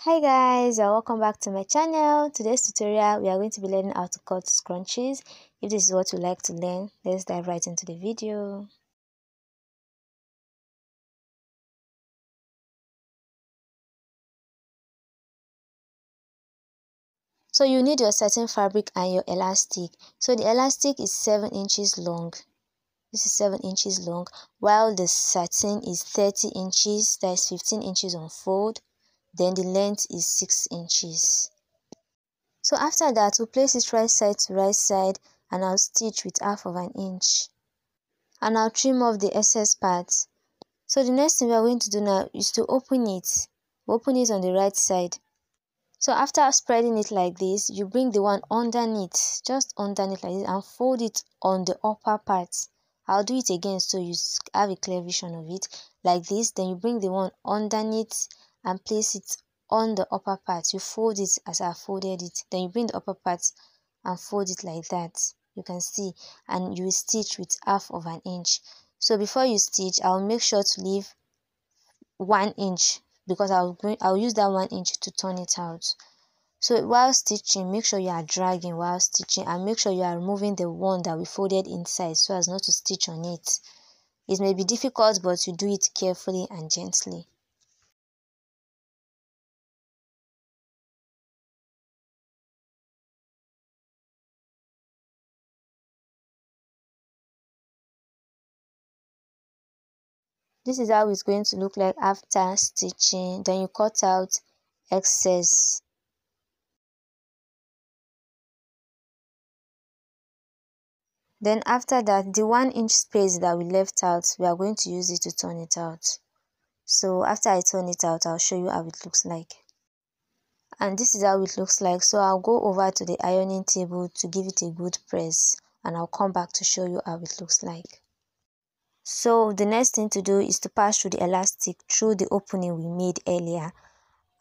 Hi guys, welcome back to my channel. Today's tutorial we are going to be learning how to cut scrunchies. If this is what you like to learn, let's dive right into the video. So you need your satin fabric and your elastic. So the elastic is 7 inches long. This is 7 inches long, while the satin is 30 inches, that is 15 inches on fold. Then the length is 6 inches. So after that, we'll place it right side to right side and I'll stitch with half of an inch. And I'll trim off the excess parts. So the next thing we are going to do now is to open it. Open it on the right side. So after spreading it like this, you bring the one underneath, just underneath like this, and fold it on the upper part. I'll do it again so you have a clear vision of it like this. Then you bring the one underneath and place it on the upper part. You fold it as I folded it. Then you bring the upper part and fold it like that. You can see, and you will stitch with half of an inch. So before you stitch, I'll make sure to leave 1 inch because I'll use that 1 inch to turn it out. So while stitching, make sure you are dragging while stitching, and make sure you are removing the one that we folded inside so as not to stitch on it. It may be difficult, but you do it carefully and gently. This is how it's going to look like after stitching. Then you cut out excess. Then after that, the 1 inch space that we left out, we are going to use it to turn it out. So after I turn it out, I'll show you how it looks like. And this is how it looks like. So I'll go over to the ironing table to give it a good press, and I'll come back to show you how it looks like. So the next thing to do is to pass through the elastic through the opening we made earlier.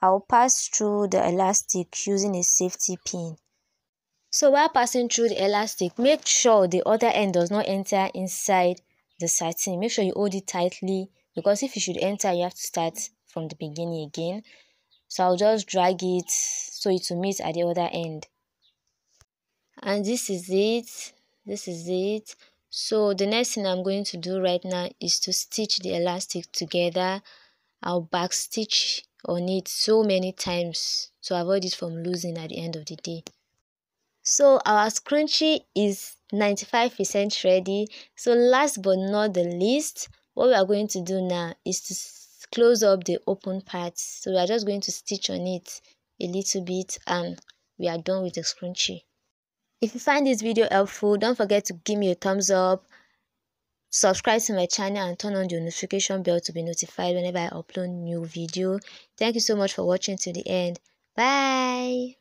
I'll pass through the elastic using a safety pin. So while passing through the elastic, make sure the other end does not enter inside the satin. Make sure you hold it tightly, because if you should enter, you have to start from the beginning again. So I'll just drag it so it will meet at the other end. And this is it. This is it. So the next thing I'm going to do right now is to stitch the elastic together. I'll back stitch on it so many times to avoid it from losing at the end of the day. So our scrunchie is 95% ready. So last but not the least, what we are going to do now is to close up the open parts. So we are just going to stitch on it a little bit and we are done with the scrunchie. If you find this video helpful, don't forget to give me a thumbs up, subscribe to my channel and turn on the notification bell to be notified whenever I upload new video. Thank you so much for watching to the end. Bye.